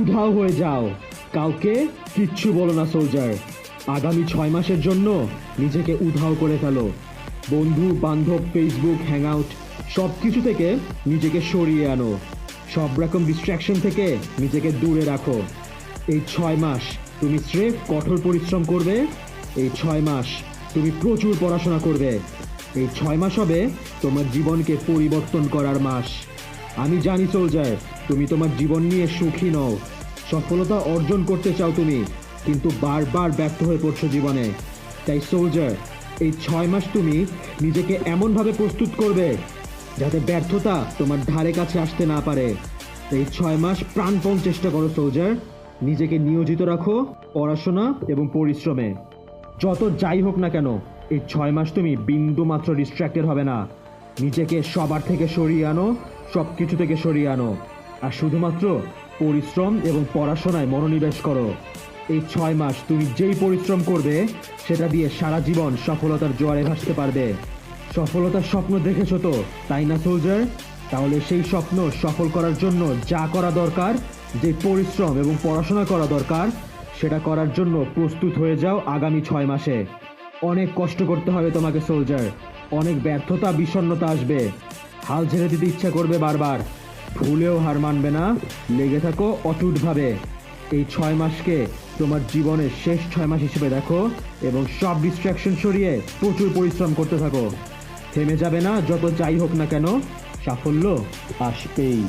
উধাও হয়ে যাও, কাউকে কিচ্ছু বলো না সোলজার। আগামী 6 মাসের জন্য নিজেকে উধাও করে ফেলো। বন্ধু বান্ধব, ফেসবুক, হ্যাংআউট সব কিছু থেকে নিজেকে সরিয়ে আনো। সব রকম ডিস্ট্র্যাকশন থেকে নিজেকে দূরে রাখো। এই 6 মাস তুমি স্রেফ কঠোর পরিশ্রম করবে। এই 6 মাস তুমি প্রচুর পড়াশোনা করবে। এই 6 মাস হবে তোমার জীবনকে পরিবর্তন করার মাস। আমি জানি সোলজার, তুমি তোমার জীবন নিয়ে সুখী নও। সফলতা অর্জন করতে চাও তুমি, কিন্তু বারবার ব্যর্থ হয়ে পড়ছো জীবনে। তাই সোলজার, এই 6 মাস তুমি নিজেকে এমনভাবে প্রস্তুত করবে যাতে ব্যর্থতা তোমার ধারে কাছে আসতে না পারে। এই 6 মাস প্রাণপণ চেষ্টা করো সোলজার। নিজেকে নিয়োজিত রাখো পড়াশোনা এবং পরিশ্রমে। যত যাই হোক না কেন, এই 6 মাস তুমি বিন্দু মাত্র ডিস্ট্র্যাক্টেড হবে না। নিজেকে সবার থেকে সরিয়ে আনো, সব কিছু থেকে সরিয়ে আনো, আর শুধুমাত্র পরিশ্রম এবং পড়াশোনায় মনোনিবেশ করো। এই 6 মাস তুমি যেই পরিশ্রম করবে সেটা দিয়ে সারা জীবন সফলতার জোয়ারে ভাসতে পারবে। সফলতার স্বপ্ন দেখেছো তো, তাই না সোলজার? তাহলে সেই স্বপ্ন সফল করার জন্য যা করা দরকার, যে পরিশ্রম এবং পড়াশোনা করা দরকার, সেটা করার জন্য প্রস্তুত হয়ে যাও আগামী 6 মাসে। অনেক কষ্ট করতে হবে তোমাকে সোলজার। অনেক ব্যর্থতা, বিষণ্ণতা আসবে। হাল ছেড়ে দিতে ইচ্ছা করবে বারবার। ভুলেও হার মানবে না, লেগে থাকো অটুটভাবে। এই 6 মাসকে তোমার জীবনের শেষ 6 মাস হিসেবে দেখো এবং সব ডিস্ট্র্যাকশন সরিয়ে প্রচুর পরিশ্রম করতে থাকো। থেমে যাবে না, যত যাই হোক না কেন, সাফল্য আসবেই।